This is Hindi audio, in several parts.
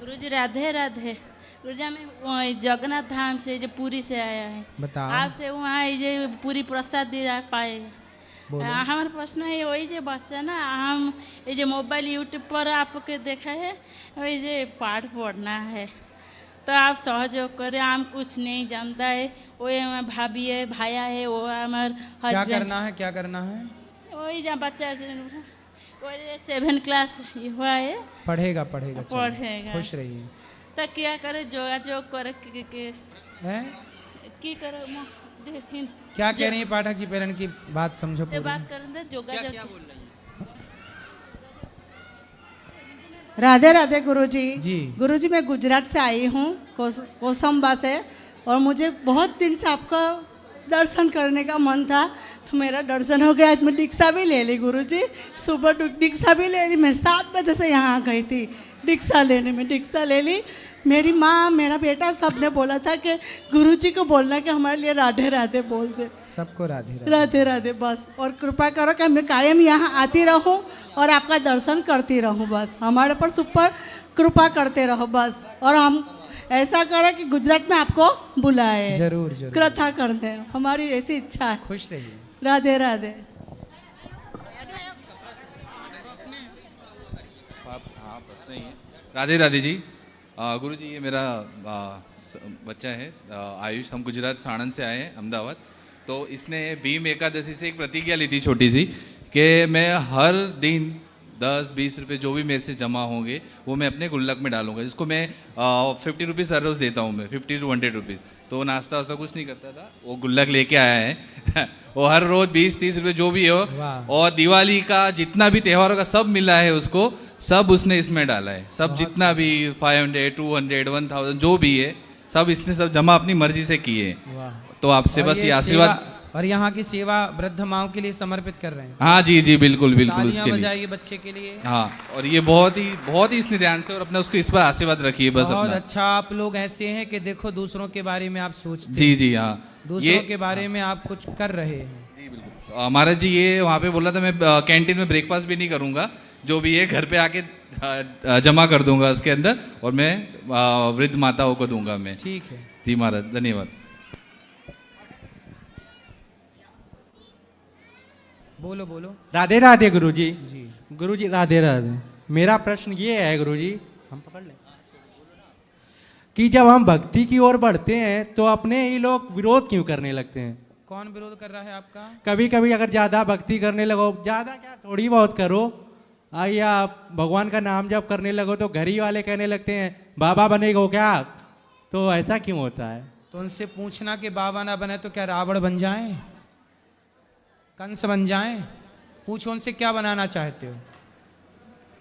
गुरुजी राधे राधे। गुरुजी हमें वहाँ जगन्नाथ धाम से जो पूरी से आया है, बताओ। आपसे वहाँ ये पूरी प्रसाद दिया पाए। बोलो। हमारा प्रश्न है वही जो बच्चा ना, हम ये जो मोबाइल यूट्यूब पर आपके देखा है, वही जो पाठ पढ़ना है तो आप सहयोग करें। हम कुछ नहीं जानता है, वो हमारे भाभी है, भाया है, वो हमारे क्या हस्बैंड। करना है, क्या करना है? वही जहाँ बच्चा वही 7 क्लास हुआ है, पढ़ेगा पढ़ेगा, चलो। पढ़ेगा। खुश रहिए। तो क्या करे, जोगाजोग करे हैं? की करे क्या कह रही है पाठक जी? पेरेंट की बात समझो पूरी। बात करें तो जोगाजोग। राधे राधे गुरुजी। जी। गुरुजी मैं गुजरात से आई हूँ, कोसंबा से, और मुझे बहुत दिन से आपका दर्शन करने का मन था, तो मेरा दर्शन हो गया। आज मैं दीक्षा भी ले ली गुरुजी, सुबह दीक्षा भी ले ली। मैं 7 बजे से यहाँ गई थी दीक्षा लेने में, दीक्षा ले ली। मेरी माँ, मेरा बेटा, सब ने बोला था कि गुरुजी को बोलना कि हमारे लिए राधे राधे बोल दे। सबको राधे राधे। राधे राधे बस। और कृपा करो कि मैं कायम यहाँ आती रहूँ और आपका दर्शन करती रहूँ, बस हमारे पर सुपर कृपा करते रहो बस। और हम ऐसा करें कि गुजरात में आपको बुलाए, जरूर जरूर, कृपा कर दें, हमारी ऐसी इच्छा है। खुश रहिए। राधे राधे। हाँ, प्रश्न ही है। राधे राधे जी। गुरु जी, ये मेरा बच्चा है आयुष। हम गुजरात साणंद से आए हैं, अहमदाबाद। तो इसने भीम एकादशी से एक प्रतिज्ञा ली थी छोटी सी, कि मैं हर दिन 10-20 रुपये जो भी मेरे से जमा होंगे वो मैं अपने गुल्लक में डालूंगा, जिसको मैं 50 रुपीज़ हर रोज़ देता हूँ मैं, 50 to 100 रुपीज़। तो नाश्ता वास्ता कुछ नहीं करता था, वो गुल्लक लेके आया है वो हर रोज़ 20-30 रुपये जो भी हो, और दिवाली का जितना भी त्योहारों का सब मिला है उसको, सब उसने इसमें डाला है। सब जितना भी 500, 200, 1000 जो भी है, सब इसने सब जमा अपनी मर्जी से किए। तो आपसे बस ये आशीर्वाद। और यहाँ की सेवा वृद्ध माओ के लिए समर्पित कर रहे हैं। हाँ जी जी, बिल्कुल बिल्कुल, उसके लिए बजाइए बच्चे के लिए। हाँ, और ये बहुत ही इसने ध्यान से, और अपने उसको इस पर आशीर्वाद रखिए बस बहुत अपना। अच्छा। आप लोग ऐसे हैं कि देखो दूसरों के बारे में आप सोचते हैं। जी जी, हाँ, दूसरों के बारे में आप कुछ कर रहे हैं। जी बिल्कुल। महाराज जी, ये वहाँ पे बोला था मैं कैंटीन में ब्रेकफास्ट भी नहीं करूँगा, जो भी है घर पे आके जमा कर दूंगा उसके अंदर, और मैं वृद्ध माताओं को दूंगा मैं। ठीक है जी महाराज, धन्यवाद। बोलो बोलो। राधे राधे गुरुजी। जी गुरुजी राधे राधे। मेरा प्रश्न ये है गुरुजी, हम पकड़ लें, कि जब हम भक्ति की ओर बढ़ते हैं तो अपने ही लोग विरोध क्यों करने लगते हैं? कौन विरोध कर रहा है आपका? कभी कभी अगर ज्यादा भक्ति करने लगो, ज्यादा क्या थोड़ी बहुत करो, या भगवान का नाम जप करने लगो, तो घर ही वाले कहने लगते हैं बाबा बनेगो क्या? तो ऐसा क्यों होता है? तो उनसे पूछना कि बाबा ना बने तो क्या रावण बन जाएं, कंस बन जाएं? पूछो उनसे क्या बनाना चाहते हो।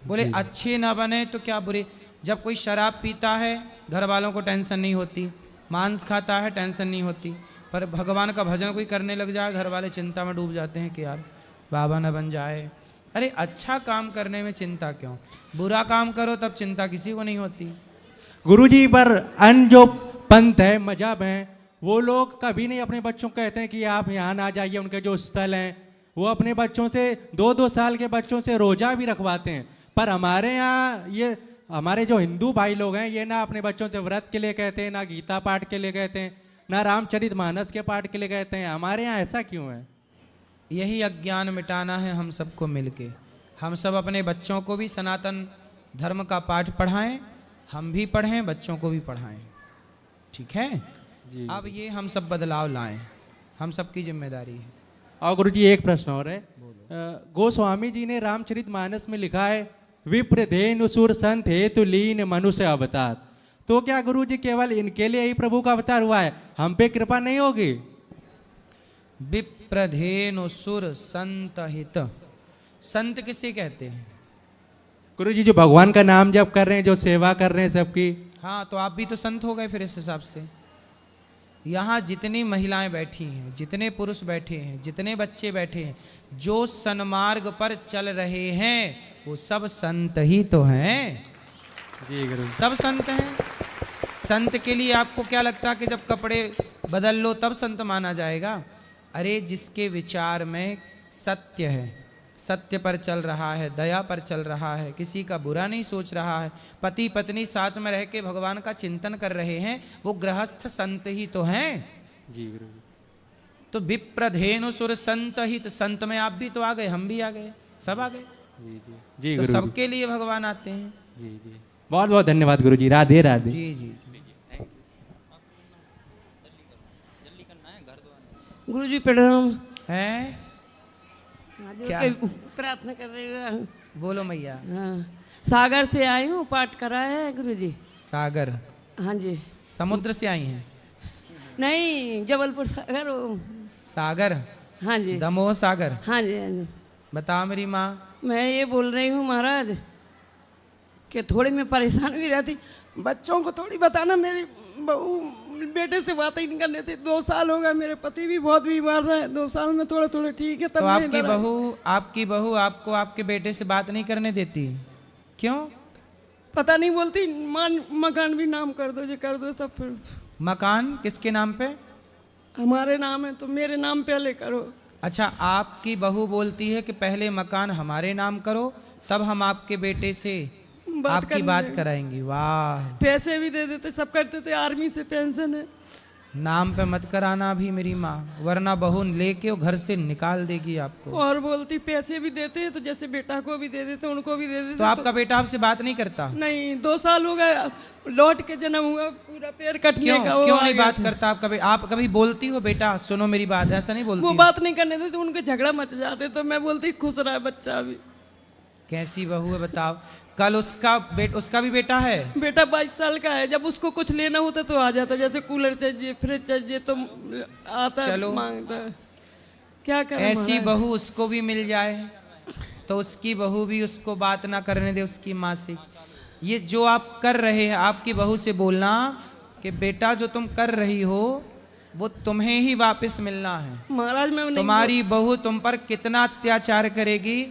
बोले अच्छे ना बने तो क्या बुरे। जब कोई शराब पीता है घर वालों को टेंशन नहीं होती, मांस खाता है टेंशन नहीं होती, पर भगवान का भजन कोई करने लग जाए घर वाले चिंता में डूब जाते हैं कि यार बाबा ना बन जाए। अरे अच्छा काम करने में चिंता क्यों, बुरा काम करो तब चिंता किसी को नहीं होती। गुरुजी, पर अन्य जो पंथ है, मजहब हैं, वो लोग कभी नहीं अपने बच्चों को कहते हैं कि आप यहाँ ना जाइए। उनके जो स्थल हैं वो अपने बच्चों से 2-2 साल के बच्चों से रोजा भी रखवाते हैं। पर हमारे यहाँ ये हमारे जो हिंदू भाई लोग हैं, ये ना अपने बच्चों से व्रत के लिए कहते हैं, ना गीता पाठ के लिए कहते हैं, ना रामचरितमानस के पाठ के लिए कहते हैं। हमारे यहाँ ऐसा क्यों है? यही अज्ञान मिटाना है हम सबको मिलके। हम सब अपने बच्चों को भी सनातन धर्म का पाठ पढ़ाएं, हम भी पढ़ें, बच्चों को भी पढ़ाएं। ठीक है जी। अब ये हम सब बदलाव लाएं, हम सबकी जिम्मेदारी है। और गुरुजी एक प्रश्न और है। गोस्वामी जी ने रामचरितमानस में लिखा है विप्रधेनु सुर संत हेतु लीन मनुष्य अवतार। तो क्या गुरुजी केवल इनके लिए ही प्रभु का अवतार हुआ है, हम पे कृपा नहीं होगी? विप्रधेनु सुर संत हित। संत किसे कहते हैं? गुरुजी जो भगवान का नाम जप कर रहे हैं, जो सेवा कर रहे हैं सबकी। हाँ, तो आप भी तो संत हो गए फिर इस हिसाब से। यहाँ जितनी महिलाएं बैठी हैं, जितने पुरुष बैठे हैं, जितने बच्चे बैठे हैं, जो सन्मार्ग पर चल रहे हैं वो सब संत ही तो हैं। जी गुरु, सब संत हैं। संत के लिए आपको क्या लगता है कि जब कपड़े बदल लो तब संत माना जाएगा? अरे जिसके विचार में सत्य है, सत्य पर चल रहा है, दया पर चल रहा है, किसी का बुरा नहीं सोच रहा है, पति पत्नी साथ में रह के भगवान का चिंतन कर रहे हैं, वो गृहस्थ संत ही तो हैं। जी गुरु जी। तो विप्रधेनु सुर संत हित, संत में आप भी तो आ गए, हम भी आ गए, सब आ गए। जी जी जी तो गुरु जी। सबके लिए भगवान आते हैं। जी जी बहुत बहुत धन्यवाद गुरु जी। राधे राधे। जी जी जी। गुरु जी प्रणाम। हैं क्या? प्रार्थना कर रही हूँ। बोलो मैया। हाँ, सागर से आई हूँ, पाठ कराया है गुरु जी। सागर, हाँ जी। समुद्र से आई हैं? नहीं, जबलपुर सागर सागर, हाँ जी। दमोह सागर। हाँ जी हाँ जी। बताओ मेरी माँ। मैं ये बोल रही हूँ महाराज कि थोड़ी मैं परेशान भी रहती, बच्चों को थोड़ी बताना। मेरी बहू बेटे से बात ही नहीं करने थे। 2 साल हो गए, मेरे पति भी बहुत बीमार रहे। 2 साल में थोड़े थोड़े ठीक है। तब तो मैं आपकी इधर आई। बहू आपको आपके बेटे से बात नहीं करने देती, क्यों? पता नहीं, बोलती मकान भी नाम कर दो, जो कर दो तब फिर मकान किसके नाम पे? हमारे नाम है तो मेरे नाम पहले करो। अच्छा, आपकी बहू बोलती है कि पहले मकान हमारे नाम करो, तब हम आपके बेटे से आपकी बात कराएंगी। वाह, पैसे भी दे देते, सब करते थे। आर्मी से पेंशन है। नाम पे मत कराना अभी मेरी माँ, वरना बहू लेके वो घर से निकाल देगी आपको। और बोलती पैसे भी देते हैं, तो जैसे बेटा को भी दे देते, उनको भी दे देते। तो आपका बेटा आपसे बात नहीं करता? नहीं, 2 साल हो गए, लौट के जन्म हुआ, पूरा पैर कटने क्यों का। वो क्यों आ नहीं गया बात था। करता आपका बेटा? आप कभी बोलती हो बेटा सुनो मेरी बात? ऐसा नहीं बोलती वो हो? बात नहीं करने देते, उनके झगड़ा मच जाते। तो मैं बोलती खुश रहा बच्चा भी। कैसी बहू है बताओ? कल उसका भी बेटा है? बेटा 22 साल का है। जब उसको कुछ लेना होता तो आ जाता, जैसे कूलर चाहिए, फ्रिज चाहिए, तो आता चलो। मांगता। क्या करें ऐसी महाराज? बहू उसको भी मिल जाए तो उसकी बहू भी उसको बात ना करने दे उसकी माँ से। ये जो आप कर रहे हैं, आपकी बहू से बोलना कि बेटा जो तुम कर रही हो वो तुम्हें ही वापस मिलना है। महाराज मैं नहीं तुम्हारी बहू तुम पर कितना अत्याचार करेगी,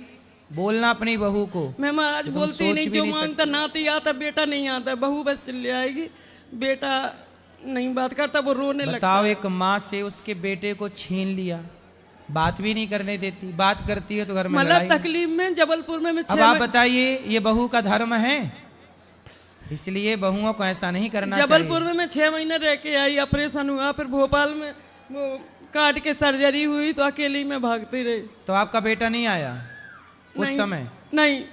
बोलना अपनी बहू को। मैं महाराज कि तुम बोलती सोच नहीं, भी जो नहीं मांगता नाती आता, बेटा नहीं आता, बहू बस चली आएगी। बेटा नहीं बात करता, वो रोने लगता। बताओ, एक माँ से उसके बेटे को छीन लिया, बात भी नहीं करने देती, बात करती है तो घर में मतलब लड़ाई। तकलीफ में जबलपुर में मैं अब आप बताइए, ये बहू का धर्म है? इसलिए बहुओं को ऐसा नहीं करना चाहिए। जबलपुर में मैं 6 महीने रह के आई, ऑपरेशन हुआ, फिर भोपाल में वो कार्ड के सर्जरी हुई, तो अकेली में भागती रही। तो आपका बेटा नहीं आया उस नहीं, समय? नहीं।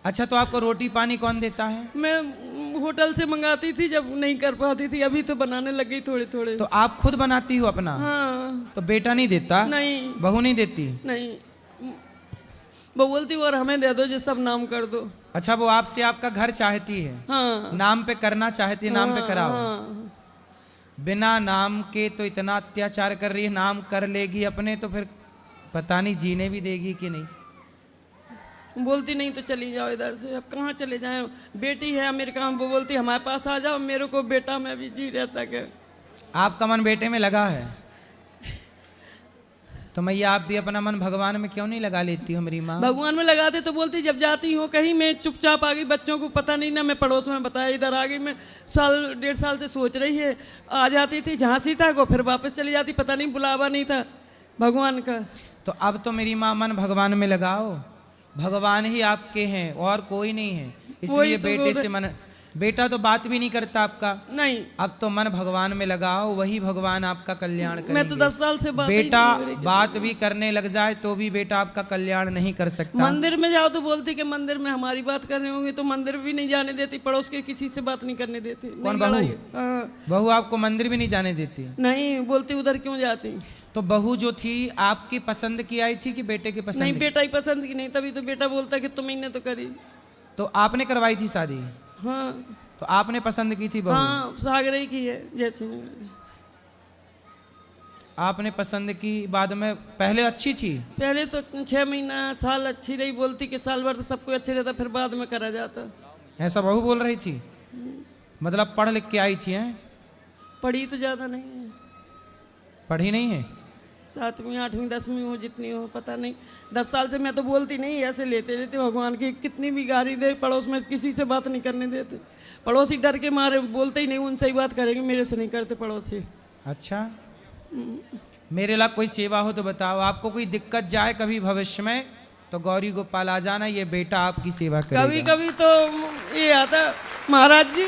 अच्छा, तो आपको रोटी पानी कौन देता है? मैं होटल से मंगाती थी, जब नहीं कर पाती थी। अभी तो बनाने लग गई थोड़े थोड़े। तो आप खुद बनाती हो अपना? हाँ। तो बेटा नहीं देता? नहीं। बहू नहीं देती? नहीं, वो बोलती और हमें दे दो, जो सब नाम कर दो। अच्छा, वो आपसे आपका घर चाहती है? हाँ। नाम पे करना चाहती है, नाम पे कराओ। हाँ। बिना नाम के तो इतना अत्याचार कर रही है, नाम कर लेगी अपने तो फिर पता नहीं जीने भी देगी कि नहीं। बोलती नहीं तो चली जाओ इधर से। अब कहाँ चले जाए? बेटी है अमेरिका में, वो बोलती हमारे पास आ जाओ। मेरे को बेटा में भी जी रहता है। आपका मन बेटे में लगा है तो मैया आप भी अपना मन भगवान में क्यों नहीं लगा लेती हो मेरी माँ? भगवान में लगाते तो बोलती, जब जाती हूँ कहीं मैं चुपचाप आ गई, बच्चों को पता नहीं ना। मैं पड़ोस में बताया, इधर आ गई। मैं 1.5 साल से सोच रही है। आ जाती थी झांसी तक, फिर वापस चली जाती। पता नहीं बुलावा नहीं था भगवान का। तो अब तो मेरी माँ मन भगवान में लगाओ, भगवान ही आपके हैं और कोई नहीं है। इसलिए तो बेटे से मन, बेटा तो बात भी नहीं करता आपका। नहीं, अब तो मन भगवान में लगाओ, वही भगवान आपका कल्याण करेंगे। मैं तो 10 साल से बात बेटा ही नहीं हो रही। बात भी करने लग जाए तो भी बेटा आपका कल्याण नहीं कर सकता। मंदिर में जाओ तो बोलती कि मंदिर में हमारी बात कर रहे होंगे, तो मंदिर भी नहीं जाने देती। पड़ोस के किसी से बात नहीं करने देती। कौन नहीं बहू? लड़ाई। हाँ। बहू आपको मंदिर भी नहीं जाने देती? नहीं, बोलती उधर क्यों जाती। तो बहू जो थी आपकी पसंद की आई थी कि बेटे की पसंद नहीं, की? बेटा ही पसंद की नहीं। तभी तो बेटा बोलता कि तुम ही ने तो करी। तो आपने करवाई थी शादी? हाँ। तो आपने पसंद की थी बहू? हाँ, सागर ही की है जैसे नहीं। आपने पसंद की, बाद में पहले अच्छी थी? पहले तो 6 महीना साल अच्छी रही। बोलती कि साल भर तो सबको अच्छे रहता, फिर बाद में करा जाता। ऐसा बहू बोल रही थी? मतलब पढ़ लिख के आई थी? हैं? पढ़ी तो ज़्यादा नहीं है, पढ़ी नहीं है? 7वीं 8वीं 10वीं हो, जितनी हो पता नहीं। 10 साल से मैं तो बोलती नहीं, ऐसे लेते रहते भगवान की। कितनी भी गाली दे, पड़ोस में किसी से बात नहीं करने देते। पड़ोसी डर के मारे बोलते ही नहीं, उनसे ही बात करेंगे, मेरे से नहीं करते पड़ोसी। अच्छा, मेरे ला कोई सेवा हो तो बताओ। आपको कोई दिक्कत जाए कभी भविष्य में तो गौरी गोपाल आ जाना, ये बेटा आपकी सेवा कभी करेगा। कभी तो ये आता महाराज जी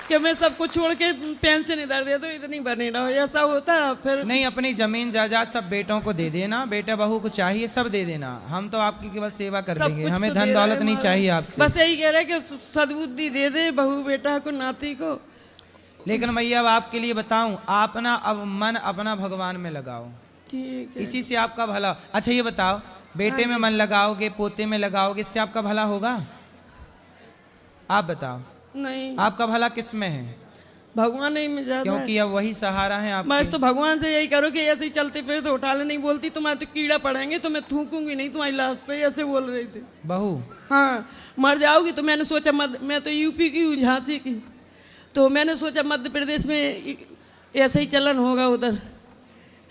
कि मैं सबको छोड़ के पेंशन इधर दे दो, इतनी बने रहो, ऐसा होता फिर। नहीं, अपनी जमीन जायदाद सब बेटों को दे देना, बेटा बहू को चाहिए सब दे देना, हम तो आपकी केवल सेवा कर सब देंगे, कुछ हमें तो धन दे रहे दौलत नहीं महाराज। चाहिए आपसे। बस यही कह रहे कि सद्बुद्धि दे दे बहू बेटा को, नाती को। लेकिन मैया अब आपके लिए बताऊं, आप ना अब मन अपना भगवान में लगाओ, ठीक है। इसी से आपका भला। अच्छा ये बताओ, बेटे में मन लगाओगे, पोते में लगाओगे, इससे आपका भला होगा? आप बताओ, नहीं, आपका भला किस में है? भगवान ही में ज्यादा है। क्योंकि अब वही सहारा है मैं आपके। तो भगवान से यही करो कि ऐसे ही चलते फिर तो उठा ले, नहीं बोलती तुम्हारे तो कीड़ा पड़ेंगे तो मैं थूकूंगी नहीं तुम्हारी लाश पे, ऐसे बोल रही थी। बहू हाँ, मर जाओगी तो मैंने सोचा मैं तो यूपी की हूँ, झांसी की, तो मैंने सोचा मध्य प्रदेश में ऐसे ही चलन होगा उधर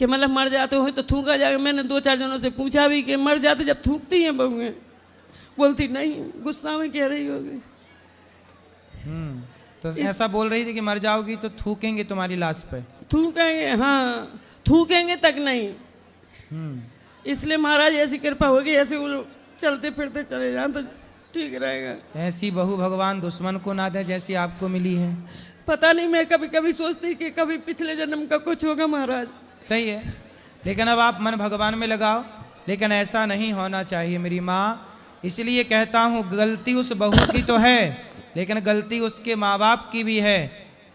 कि मतलब मर जाते हो तो थूका जाएगा। मैंने 2-4 जनों से पूछा भी कि मर जाते जब थूकती हैं बहुएं, बोलती नहीं, गुस्सा में कह रही होगी। तो ऐसा बोल रही थी कि मर जाओगी तो थूकेंगे तुम्हारी लाश पे। थूकेंगे, हाँ, थूकेंगे तक नहीं। इसलिए महाराज ऐसी कृपा होगी, ऐसे वो लोग चलते फिरते चले जाएं तो ठीक रहेगा। ऐसी बहू भगवान दुश्मन को ना दे जैसी आपको मिली है। पता नहीं, मैं कभी कभी सोचती कि कभी पिछले जन्म का कुछ होगा महाराज। सही है, लेकिन अब आप मन भगवान में लगाओ, लेकिन ऐसा नहीं होना चाहिए मेरी माँ। इसलिए कहता हूँ, गलती उस बहू की तो है, लेकिन गलती उसके माँ बाप की भी है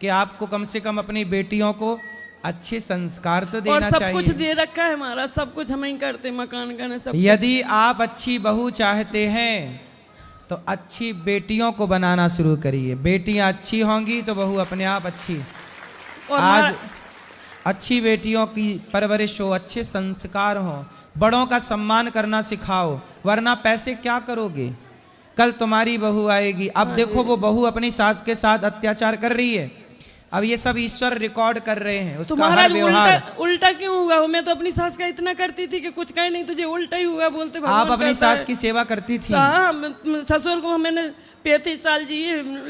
कि आपको कम से कम अपनी बेटियों को अच्छे संस्कार तो और देना सब चाहिए। कुछ दे रखा है महाराज, सब कुछ हम ही करते, मकान का सब। यदि आप अच्छी बहू चाहते हैं तो अच्छी बेटियों को बनाना शुरू करिए। बेटियां अच्छी होंगी तो बहू अपने आप अच्छी। और आज अच्छी बेटियों की परवरिश हो, अच्छे संस्कार हो, बड़ों का सम्मान करना सिखाओ, वरना पैसे क्या करोगे? कल तुम्हारी बहू आएगी। अब देखो वो बहू अपनी सास के साथ अत्याचार कर रही है, अब ये सब ईश्वर रिकॉर्ड कर रहे हैं उसका हर महाराज व्यवहार। उल्टा क्यों हुआ? मैं तो अपनी सास का इतना करती थी कि कुछ कहीं नहीं, तुझे उल्टा ही हुआ बोलते भगवान आप अपनी करता सास है। की सेवा करती थी? हाँ, ससुर को मैंने 35 साल जी,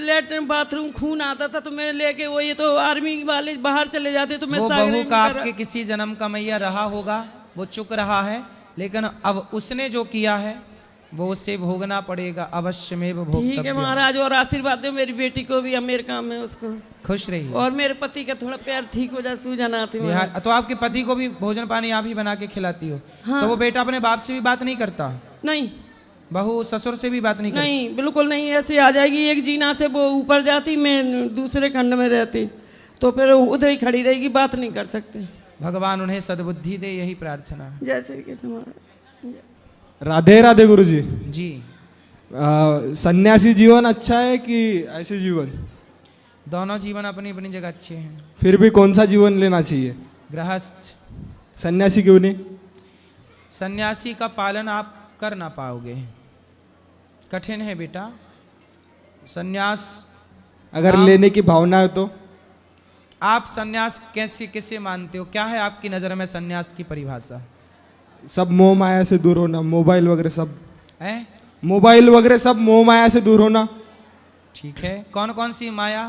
लेटरिन बाथरूम खून आता था तो मैं लेके, वो ये तो आर्मी वाले बाहर चले जाते तो मैं वो सागरे बहू में का करा। आपके किसी जन्म का मैया रहा होगा, वो चुक रहा है, लेकिन अब उसने जो किया है वो उसे भोगना पड़ेगा, अवश्य में वो ठीक है भोगतव्य। महाराज, और आशीर्वाद दो मेरी बेटी को भी, अमेरिका में उसको, खुश रहिए। और मेरे पति का थोड़ा पैर ठीक हो जाए, सूजन आती है। बिहार तो आपके पति को भी भोजन पानी आप ही बना के खिलाती हो? तो वो बेटा अपने बाप से भी बात नहीं करता? नहीं बहू ससुर से भी बात नहीं करती? नहीं, बिल्कुल नहीं। ऐसे आ जाएगी एक जीना से वो ऊपर जाती, मैं दूसरे खंड में रहती, तो फिर उधर ही खड़ी रहेगी, बात नहीं कर सकते। भगवान उन्हें सद्बुद्धि दे, यही प्रार्थना है। जय श्री कृष्ण महाराज। राधे राधे गुरुजी। जी, सन्यासी जीवन अच्छा है कि ऐसे जीवन? दोनों जीवन अपनी अपनी जगह अच्छे हैं। फिर भी कौन सा जीवन लेना चाहिए? गृहस्थ। सन्यासी क्यों नहीं? सन्यासी का पालन आप कर ना पाओगे, कठिन है बेटा। सन्यास अगर लेने की भावना है तो? आप सन्यास कैसे किसे मानते हो? क्या है आपकी नज़र में सन्यास की परिभाषा? सब मोह माया से दूर होना, मोबाइल वगैरह सब, है? मोबाइल वगैरह सब मोह माया से दूर होना। ठीक है, कौन कौन सी माया?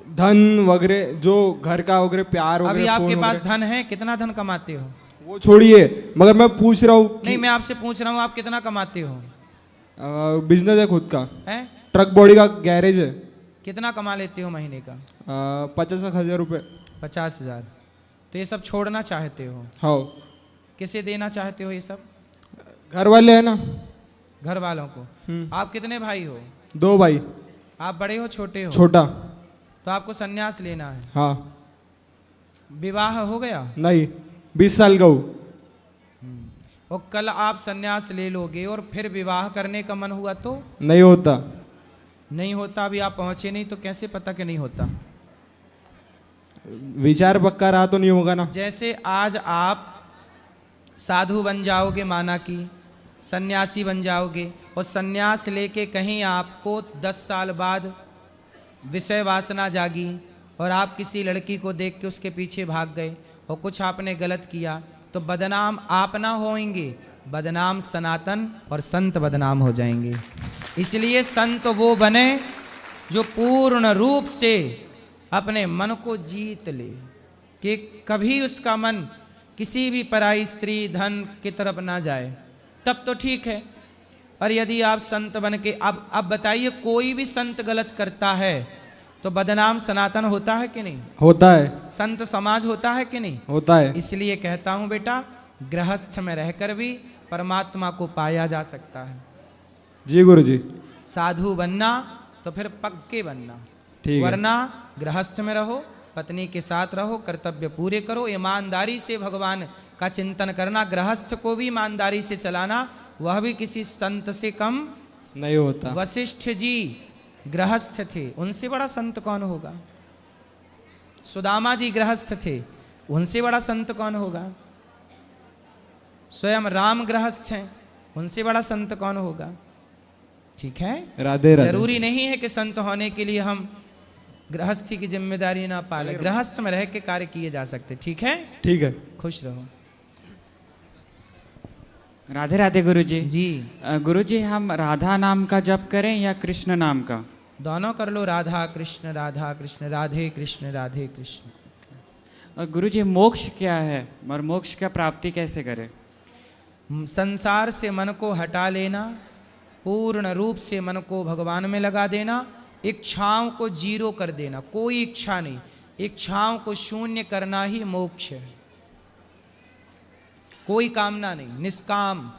धन वगैरह, जो घर का वगैरह, प्यार वगैरह। अभी आपके फोन पास वगैरह। धन है? कितना धन कमाते हो? वो छोड़िए, मगर मैं पूछ रहा हूँ नहीं, मैं आपसे पूछ रहा हूँ आप कितना कमाते हो? बिजनेस है खुद का, है? ट्रक बॉडी का गैरेज है। कितना कमा लेते हो महीने का? 50,000 रुपये। 50,000। तो ये सब छोड़ना चाहते हो? हाँ। किसे देना चाहते हो ये सब? घर वाले है ना, घर वालों को। आप कितने भाई हो? 2 भाई। आप बड़े हो छोटे हो? छोटा। तो आपको सन्यास लेना है। हाँ। विवाह हो गया? नहीं, 20 साल का हूँ। और कल आप सन्यास ले लोगे और फिर विवाह करने का मन हुआ तो? नहीं होता। नहीं होता? अभी आप पहुंचे नहीं तो कैसे पता कि नहीं होता? विचार पक्का रहा तो नहीं होगा ना। जैसे आज आप साधु बन जाओगे, माना कि सन्यासी बन जाओगे, और सन्यास लेके कहीं आपको 10 साल बाद विषय वासना जागी और आप किसी लड़की को देख के उसके पीछे भाग गए और कुछ आपने गलत किया, तो बदनाम आप ना होंगे, बदनाम सनातन और संत बदनाम हो जाएंगे। इसलिए संत वो बने जो पूर्ण रूप से अपने मन को जीत ले, कि कभी उसका मन किसी भी पराई स्त्री धन की तरफ ना जाए, तब तो ठीक है। और यदि आप संत बन के अब बताइए, कोई भी संत गलत करता है तो बदनाम सनातन होता है कि नहीं? होता है। संत समाज होता है कि नहीं? होता है। इसलिए कहता हूं बेटा, गृहस्थ में रहकर भी परमात्मा को पाया जा सकता है। जी गुरुजी। साधु बनना तो फिर पक्के बनना, ठीक है। वरना गृहस्थ में रहो, पत्नी के साथ रहो, कर्तव्य पूरे करो, ईमानदारी से भगवान का चिंतन करना, गृहस्थ को भी ईमानदारी से चलाना, वह भी किसी संत से कम नहीं होता। वशिष्ठ जी गृहस्थ थे, उनसे बड़ा संत कौन होगा? सुदामा जी गृहस्थ थे, उनसे बड़ा संत कौन होगा? स्वयं राम गृहस्थ हैं, उनसे बड़ा संत कौन होगा? ठीक है, राधे राधे। जरूरी नहीं है कि संत होने के लिए हम गृहस्थी की जिम्मेदारी ना पाले, गृहस्थ में रह के कार्य किए जा सकते। ठीक है, ठीक है। खुश रहो। राधे राधे गुरुजी। जी गुरुजी, हम राधा नाम का जप करें या कृष्ण नाम का? दोनों कर लो, राधा कृष्ण राधे कृष्ण राधे कृष्ण। और गुरुजी, मोक्ष क्या है और मोक्ष का प्राप्ति कैसे करें? संसार से मन को हटा लेना, पूर्ण रूप से मन को भगवान में लगा देना, इच्छाओं को जीरो कर देना, कोई इच्छा नहीं, इच्छाओं को शून्य करना ही मोक्ष है। कोई कामना नहीं, निष्काम।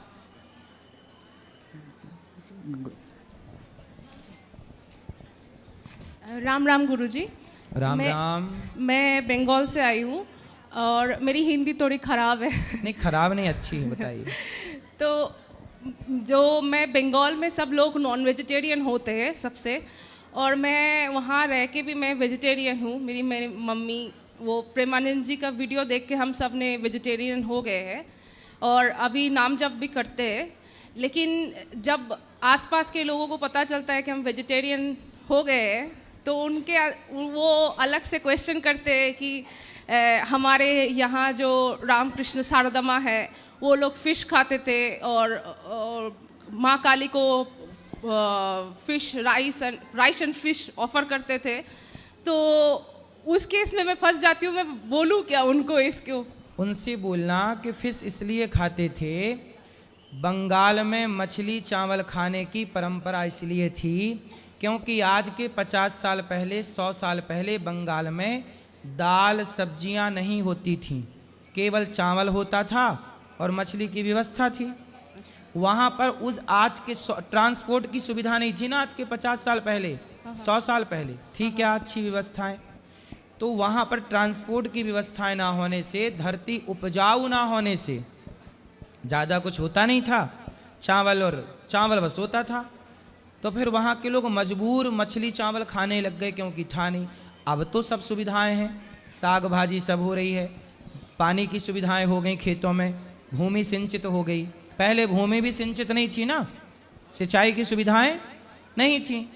राम राम गुरुजी। राम राम। मैं बंगाल से आई हूँ और मेरी हिंदी थोड़ी ख़राब है। नहीं, खराब नहीं, अच्छी है, बताइए। तो जो मैं बंगाल में सब लोग नॉन वेजिटेरियन होते हैं सबसे, और मैं वहाँ रह के भी मैं वेजिटेरियन हूँ। मेरी मम्मी वो प्रेमानंद जी का वीडियो देख के हम सब ने वेजिटेरियन हो गए हैं और अभी नाम जप भी करते हैं। लेकिन जब आसपास के लोगों को पता चलता है कि हम वेजिटेरियन हो गए हैं तो वो अलग से क्वेश्चन करते हैं कि हमारे यहाँ जो रामकृष्ण शारदामा है वो लोग फ़िश खाते थे और माँ काली को fish rice and fish offer करते थे। तो उस केस में मैं फंस जाती हूँ, मैं बोलूँ क्या उनको इसको? उनसे बोलना कि फिश इसलिए खाते थे, बंगाल में मछली चावल खाने की परंपरा इसलिए थी क्योंकि आज के 50 साल पहले, 100 साल पहले बंगाल में दाल सब्जियां नहीं होती थीं, केवल चावल होता था और मछली की व्यवस्था थी। वहाँ पर उस आज के ट्रांसपोर्ट की सुविधा नहीं थी ना, आज के 50 साल पहले, 100 साल पहले थी क्या अच्छी व्यवस्थाएं? तो वहाँ पर ट्रांसपोर्ट की व्यवस्थाएं ना होने से, धरती उपजाऊ ना होने से ज़्यादा कुछ होता नहीं था, चावल बस होता था। तो फिर वहाँ के लोग मजबूर मछली चावल खाने लग गए क्योंकि था नहीं। अब तो सब सुविधाएं हैं, साग भाजी सब हो रही है, पानी की सुविधाएं हो गई, खेतों में भूमि सिंचित हो गई। पहले भूमि भी सिंचित नहीं थी ना, सिंचाई की सुविधाएं नहीं थी।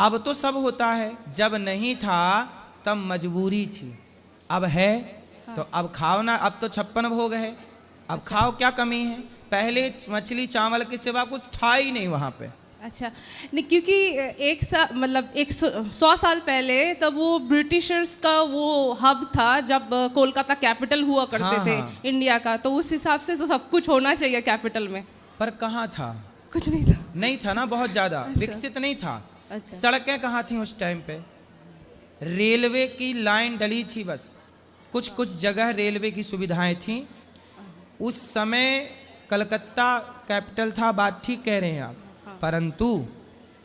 अब तो सब होता है, जब नहीं था तब मजबूरी थी, अब है तो अब खाओ ना। अब तो 56 भोग है, अब खाओ, क्या कमी है? पहले मछली चावल के सिवा कुछ था ही नहीं वहाँ पे। अच्छा, नहीं क्योंकि 100 साल पहले तब वो ब्रिटिशर्स का वो हब था, जब कोलकाता कैपिटल हुआ करते थे इंडिया का, तो उस हिसाब से तो सब कुछ होना चाहिए कैपिटल में। पर कहाँ था? कुछ नहीं था। नहीं था ना, बहुत ज़्यादा विकसित नहीं था। अच्छा। सड़कें कहाँ थी उस टाइम पे? रेलवे की लाइन डली थी बस, कुछ जगह रेलवे की सुविधाएं थी। उस समय कलकत्ता कैपिटल था, बात ठीक कह रहे हैं आप,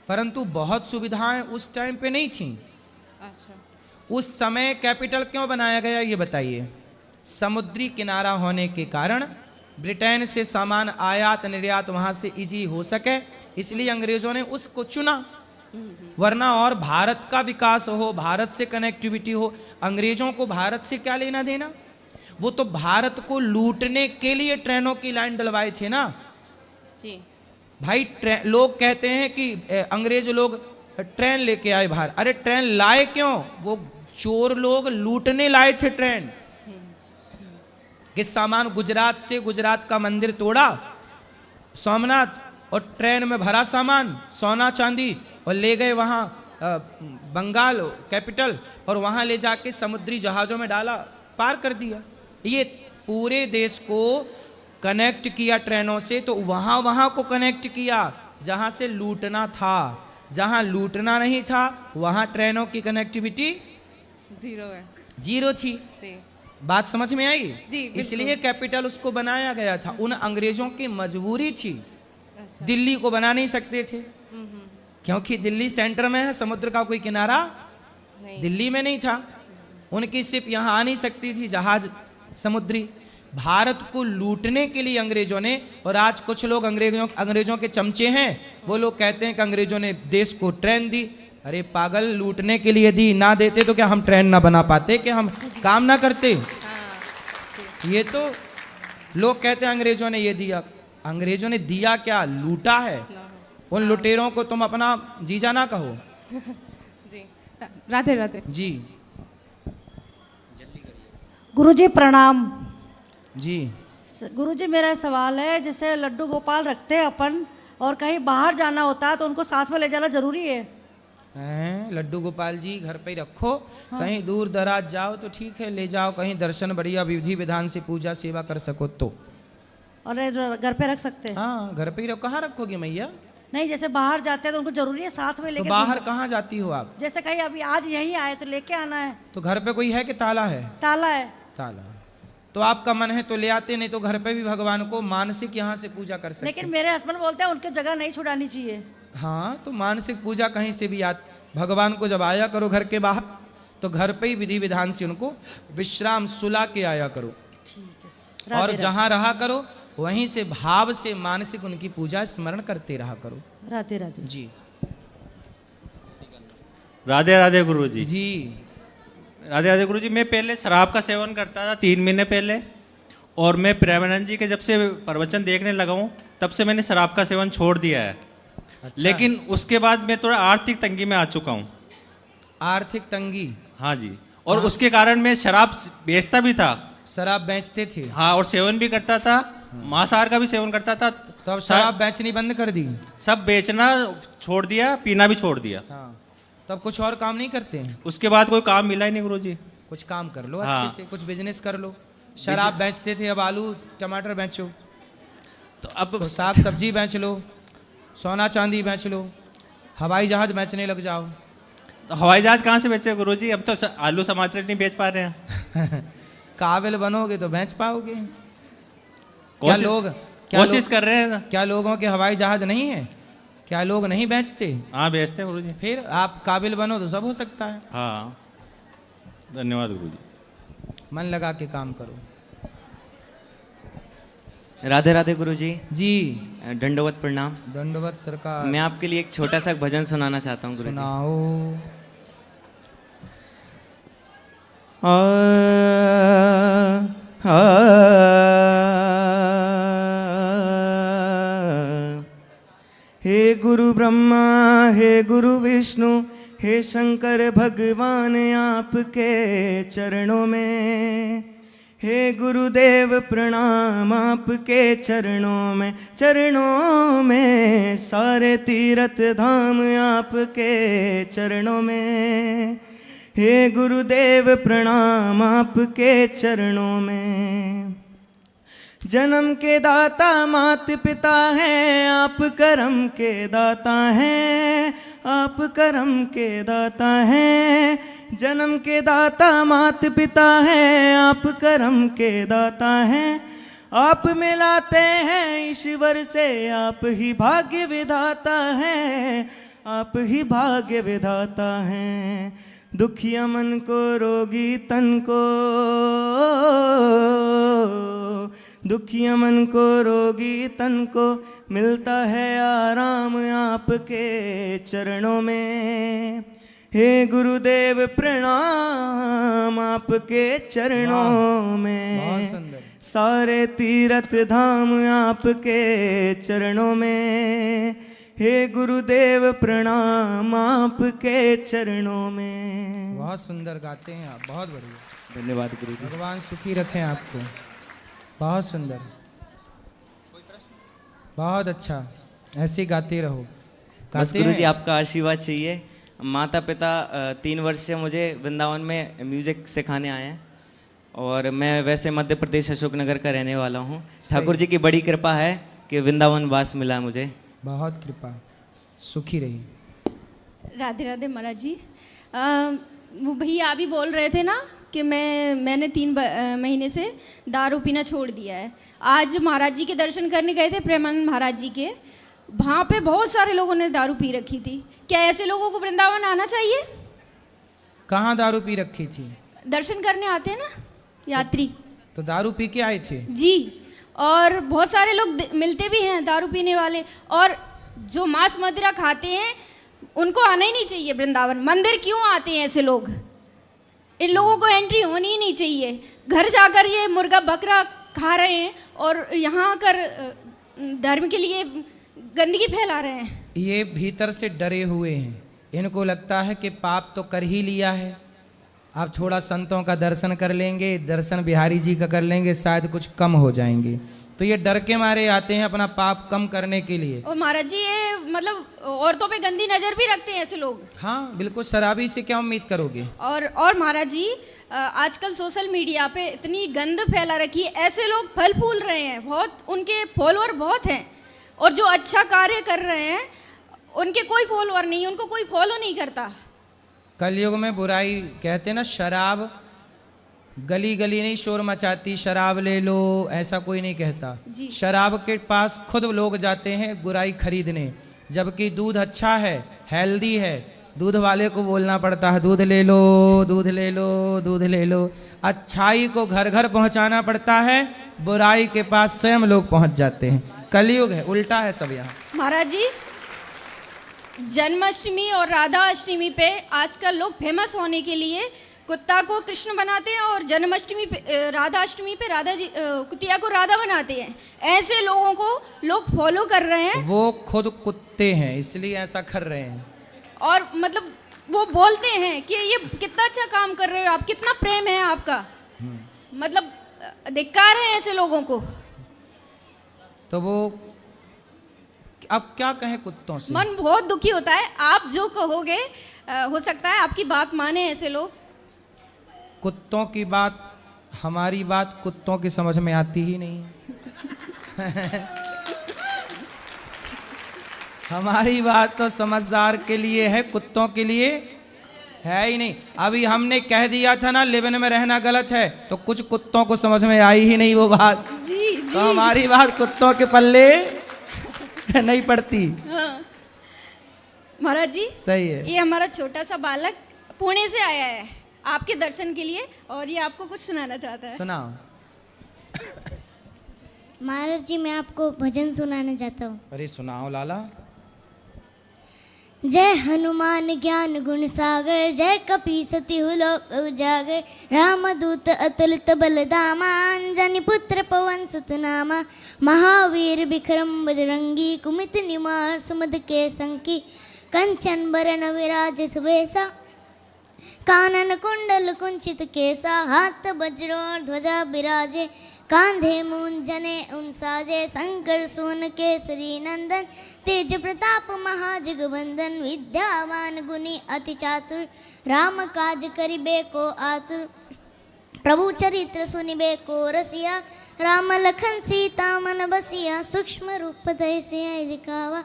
परंतु बहुत सुविधाएं उस टाइम पे नहीं थी। अच्छा। उस समय कैपिटल क्यों बनाया गया ये बताइए? समुद्री किनारा होने के कारण ब्रिटेन से सामान आयात निर्यात वहाँ से इजी हो सके, इसलिए अंग्रेजों ने उसको चुना। वरना और भारत का विकास हो, भारत से कनेक्टिविटी हो, अंग्रेजों को भारत से क्या लेना देना? वो तो भारत को लूटने के लिए ट्रेनों की लाइन डलवाए थे ना जी भाई। लोग कहते हैं कि अंग्रेज लोग ट्रेन लेके आए बाहर, अरे ट्रेन लाए क्यों? वो चोर लोग लूटने लाए थे ट्रेन। कि सामान गुजरात से, गुजरात का मंदिर तोड़ा सोमनाथ, और ट्रेन में भरा सामान सोना चांदी और ले गए वहाँ बंगाल कैपिटल, और वहाँ ले जाके समुद्री जहाज़ों में डाला, पार कर दिया। ये पूरे देश को कनेक्ट किया ट्रेनों से, तो वहां वहां को कनेक्ट किया जहां से लूटना था। जहां लूटना नहीं था वहां ट्रेनों की कनेक्टिविटी जीरो है जीरो थी। जी बात समझ में आई? जी, बिल्कुल। इसलिए कैपिटल उसको बनाया गया था। उन अंग्रेजों की मजबूरी थी, अच्छा दिल्ली को बना नहीं सकते थे क्योंकि दिल्ली सेंटर में है, समुद्र का कोई किनारा नहीं दिल्ली में नहीं था। उनकी शिप यहाँ आ नहीं सकती थी, जहाज समुद्री। भारत को लूटने के लिए अंग्रेजों ने, और आज कुछ लोग अंग्रेजों के चमचे हैं, वो लोग कहते हैं कि अंग्रेजों ने देश को ट्रेन दी। अरे पागल, लूटने के लिए दी, ना देते तो क्या हम ट्रेन ना बना पाते, कि हम काम ना करते? ये तो लोग कहते हैं अंग्रेजों ने ये दिया। अंग्रेजों ने दिया क्या? लूटा है। उन लुटेरों को तुम अपना जीजा ना कहो। जी राधे राधे जी गुरुजी प्रणाम। जी गुरुजी मेरा सवाल है, जैसे लड्डू गोपाल रखते हैं अपन और कहीं बाहर जाना होता है तो उनको साथ में ले जाना जरूरी है? हैं, लड्डू गोपाल जी घर पे ही रखो। कहीं दूर दराज जाओ तो ठीक है, ले जाओ, कहीं दर्शन बढ़िया विधि विधान से पूजा सेवा कर सको तो। और घर पे रख सकते हैं? हाँ घर पे ही रखो। कहाँ रखोगे मैया? नहीं, जैसे बाहर जाते हैं तो उनको जरूरी है साथ में तो लेके? बाहर कहाँ जाती हो आप? जैसे कहीं अभी आज यहीं आए तो लेके आना है। तो घर पे कोई है कि ताला है? ताला है। ताला। तो आपका मन है तो ले आते, नहीं तो घर पे भी भगवान को मानसिक यहाँ से पूजा कर सकते। लेकिन मेरे हस्बैंड बोलते हैं उनकी जगह नहीं छुड़ानी चाहिए। हाँ तो मानसिक पूजा कहीं से भी याद, भगवान को जब आया करो घर के बाहर तो घर पे ही विधि विधान से उनको विश्राम सुला के आया करो। और जहाँ रहा करो वहीं से भाव से मानसिक उनकी पूजा स्मरण करते रहा करो। राधे राधे जी राधे राधे गुरु जी। जी राधे राधे गुरु जी। मैं पहले शराब का सेवन करता था 3 महीने पहले, और मैं प्रेमानंद जी के जब से प्रवचन देखने लगा हूँ तब से मैंने शराब का सेवन छोड़ दिया है। अच्छा। लेकिन उसके बाद मैं थोड़ा आर्थिक तंगी में आ चुका हूँ। आर्थिक तंगी? हाँ जी। और उसके कारण मैं शराब बेचता भी था। शराब बेचते थे? हाँ, और सेवन भी करता था, मांसाहार का भी सेवन करता था। तो अब शराब बेचनी बंद कर दी? सब बेचना छोड़ दिया, पीना भी छोड़ दिया। हाँ तो अब कुछ और काम नहीं करते हैं? उसके बाद कोई काम मिला ही नहीं गुरु जी। कुछ काम कर लो हाँ। अच्छे से, कुछ बिजनेस कर लो। शराब बेचते थे, अब आलू टमाटर बेचो, तो अब तो साग सब्जी बेच लो, सोना चांदी बेच लो, हवाई जहाज बेचने लग जाओ। तो हवाई जहाज कहाँ से बेचे गुरु जी? अब तो आलू टमाटर नहीं बेच पा रहे हैं। काबिल बनोगे तो बेच पाओगे। क्या लोग कोशिश कर रहे हैं। क्या लोगों के हवाई जहाज नहीं है? क्या लोग नहीं बेचते? हाँ बेचते हैं गुरु जी। फिर आप काबिल बनो तो सब हो सकता है। हाँ धन्यवाद गुरु जी। मन लगा के काम करो। राधे राधे गुरुजी। जी दंडवत प्रणाम। दंडवत सरकार। मैं आपके लिए एक छोटा सा भजन सुनाना चाहता हूँ गुरुजी। सुनाओ। हे गुरु ब्रह्मा हे गुरु विष्णु हे शंकर भगवान आपके चरणों में, हे गुरुदेव प्रणाम आपके चरणों में सारे तीर्थ धाम आपके चरणों में, हे गुरुदेव प्रणाम आपके चरणों में। जन्म के दाता मात पिता हैं आप, कर्म के दाता हैं आप, कर्म के दाता हैं। जन्म के दाता मात पिता हैं आप, कर्म के दाता हैं। आप मिलाते हैं ईश्वर से, आप ही भाग्य विधाता हैं, आप ही भाग्य विधाता हैं। दुखिया मन को रोगी तन को, दुखिया मन को रोगी तन को मिलता है आराम आपके चरणों में। हे गुरुदेव प्रणाम आपके चरणों में, सारे तीर्थ धाम आपके चरणों में। हे गुरुदेव प्रणाम आपके चरणों में। बहुत सुंदर गाते हैं आप, बहुत बढ़िया। धन्यवाद गुरुजी। भगवान सुखी रखें आपको। बहुत सुंदर, बहुत अच्छा, ऐसे ही गाते रहो। बस गुरुजी आपका आशीर्वाद चाहिए। माता पिता 3 वर्ष से मुझे वृंदावन में म्यूजिक सिखाने आए हैं और मैं वैसे मध्य प्रदेश अशोकनगर का रहने वाला हूँ। ठाकुर जी की बड़ी कृपा है कि वृंदावन वास मिला मुझे। बहुत कृपा, सुखी रही। राधे राधे महाराज जी। वो भैया अभी बोल रहे थे ना कि मैंने 3 महीने से दारू पीना छोड़ दिया है। आज महाराज जी के दर्शन करने गए थे, प्रेमानंद महाराज जी के। वहाँ पे बहुत सारे लोगों ने दारू पी रखी थी। क्या ऐसे लोगों को वृंदावन आना चाहिए? कहाँ दारू पी रखी थी? दर्शन करने आते हैं ना यात्री, तो दारू पी के आए थे जी। और बहुत सारे लोग मिलते भी हैं दारू पीने वाले, और जो मांस मदिरा खाते हैं उनको आना ही नहीं चाहिए वृंदावन। मंदिर क्यों आते हैं ऐसे लोग? इन लोगों को एंट्री होनी ही नहीं चाहिए। घर जाकर ये मुर्गा बकरा खा रहे हैं और यहाँ आकर धर्म के लिए गंदगी फैला रहे हैं। ये भीतर से डरे हुए हैं, इनको लगता है कि पाप तो कर ही लिया है, आप थोड़ा संतों का दर्शन कर लेंगे, दर्शन बिहारी जी का कर लेंगे, शायद कुछ कम हो जाएंगे। तो ये डर के मारे आते हैं अपना पाप कम करने के लिए। और महाराज जी ये मतलब औरतों पे गंदी नज़र भी रखते हैं ऐसे लोग। हाँ बिल्कुल, शराबी से क्या उम्मीद करोगे। और महाराज जी आजकल सोशल मीडिया पे इतनी गंद फैला रखी है, ऐसे लोग फल फूल रहे हैं, बहुत उनके फॉलोअर बहुत हैं, और जो अच्छा कार्य कर रहे हैं उनके कोई फॉलोअर नहीं, उनको कोई फॉलो नहीं करता। कलयुग में बुराई, कहते ना शराब गली गली नहीं शोर मचाती, शराब ले लो ऐसा कोई नहीं कहता। शराब के पास खुद लोग जाते हैं बुराई खरीदने, जबकि दूध अच्छा है, हेल्दी है, दूध वाले को बोलना पड़ता है दूध ले लो, दूध ले लो, दूध ले लो। अच्छाई को घर घर पहुंचाना पड़ता है, बुराई के पास स्वयं लोग पहुंच जाते हैं। कलयुग है, उल्टा है सब यहाँ। महाराज जी जन्माष्टमी और राधा अष्टमी पे आजकल लोग फेमस होने के लिए कुत्ता को कृष्ण बनाते हैं और जन्माष्टमी पे राधा अष्टमी पे राधा जी कुतिया को राधा बनाते हैं। ऐसे लोगों को लोग फॉलो कर रहे हैं। वो खुद कुत्ते हैं इसलिए ऐसा कर रहे हैं, और मतलब वो बोलते हैं कि ये कितना अच्छा काम कर रहे हो आप, कितना प्रेम है आपका। मतलब धिक्कार है ऐसे लोगों को। तो वो अब क्या कहें कुत्तों से। मन बहुत दुखी होता है। आप जो कहोगे हो सकता है आपकी बात माने ऐसे लोग। कुत्तों की बात, हमारी बात कुत्तों की समझ में आती ही नहीं। हमारी बात तो समझदार के लिए है, कुत्तों के लिए है ही नहीं। अभी हमने कह दिया था ना लिवन में रहना गलत है, तो कुछ कुत्तों को समझ में आई ही नहीं वो बात। जी। तो हमारी बात कुत्तों के पल्ले नहीं पड़ती। हाँ। महाराज जी सही है। ये हमारा छोटा सा बालक पुणे से आया है आपके दर्शन के लिए, और ये आपको कुछ सुनाना चाहता है। सुनाओ। महाराज जी मैं आपको भजन सुनाना चाहता हूँ। अरे सुनाओ लाला। जय हनुमान ज्ञान गुण सागर, जय कपी सती लोक उजागर, रामदूत अतुलित बलधामा, अंजनी पुत्र पवन सुत नामा, महावीर विक्रम बजरंगी, कुमित निवार सुमद के संकी, कंचन बरन विराज सुबेसा, कानन कुंडल कुंचित केसा, हाथ वज्र ध्वजा विराजे, कांधे मूंजने उनसाजे, शंकर सोन केसरी नंदन, तेज प्रताप महाजगवंदन, विद्यावान गुणी अति चातुर, राम काज करिबे को आतुर, प्रभु चरित्र सुनिबे को रसिया, राम लखन सीता मन बसिया, सूक्ष्म रूप धरि सिय दिखावा,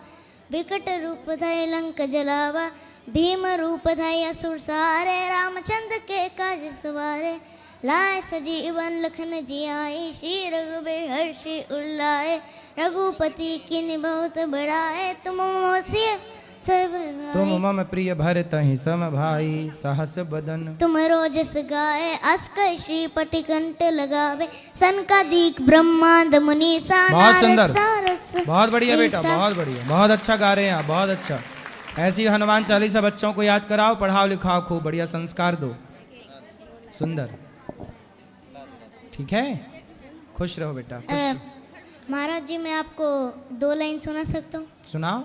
विकट रूप धरि लंक जलावा, भीम रूप धरि असुर सहारे, रामचंद्र के काज सवारे, लाए सजीवन लखन जियाई, श्री रघुबीर हर्षि उल्लाए, रघुपति की बहुत बड़ाए, तुम मम प्रिय भरत ही सम भाई, सहस बदन तुम रोजस गाए, अस्कर श्री पटिकंठ लगावे, सनकादिक ब्रह्मांड मुनीसा, बहुत सुंदर, बहुत बढ़िया बेटा, बहुत बढ़िया, बहुत अच्छा गा रहे हैं आप, बहुत अच्छा। ऐसी हनुमान चालीसा बच्चों को याद कराओ, पढ़ाओ लिखाओ, खूब बढ़िया संस्कार दो। सुंदर, ठीक है, खुश रहो बेटा। महाराज जी मैं आपको 2 लाइन सुना सकता हूँ। सुनाओ।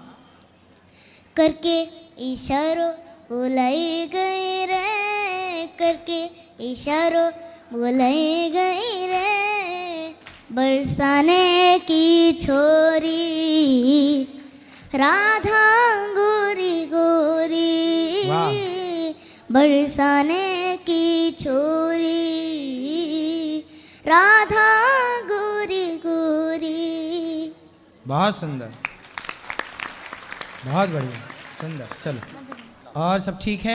करके इशारों बुलाई गई रे, करके इशारों बुलाई गई रे, बरसाने की छोरी, राधा गोरी गोरी, बरसाने की छोरी, राधा गोरी गोरी। बहुत सुंदर, बहुत बढ़िया, सुंदर। चलो, और सब ठीक है?